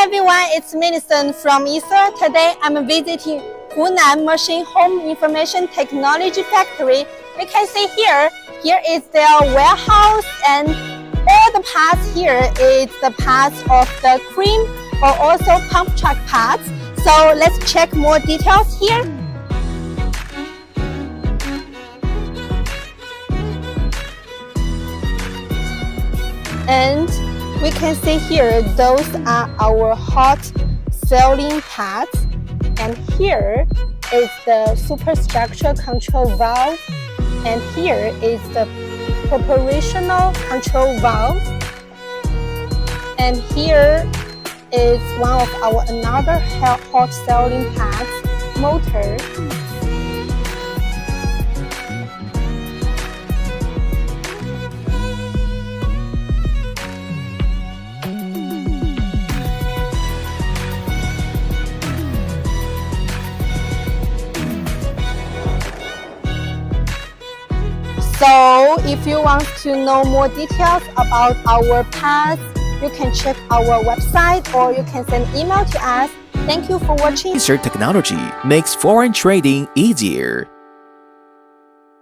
Hi everyone, it's Millicent from ISA. Today I'm visiting Hunan Machine Home Information Technology Factory. You can see here is their warehouse, and all the parts here is the parts of the crane or also pump truck parts. So let's check more details here. And we can see here, those are our hot sealing parts. And here is the superstructure control valve. And here is the proportional control valve. And here is one of our another hot sealing parts, motor. So if you want to know more details about our parts, you can check our website or you can send email to us. Thank you for watching. ISA technology makes foreign trading easier.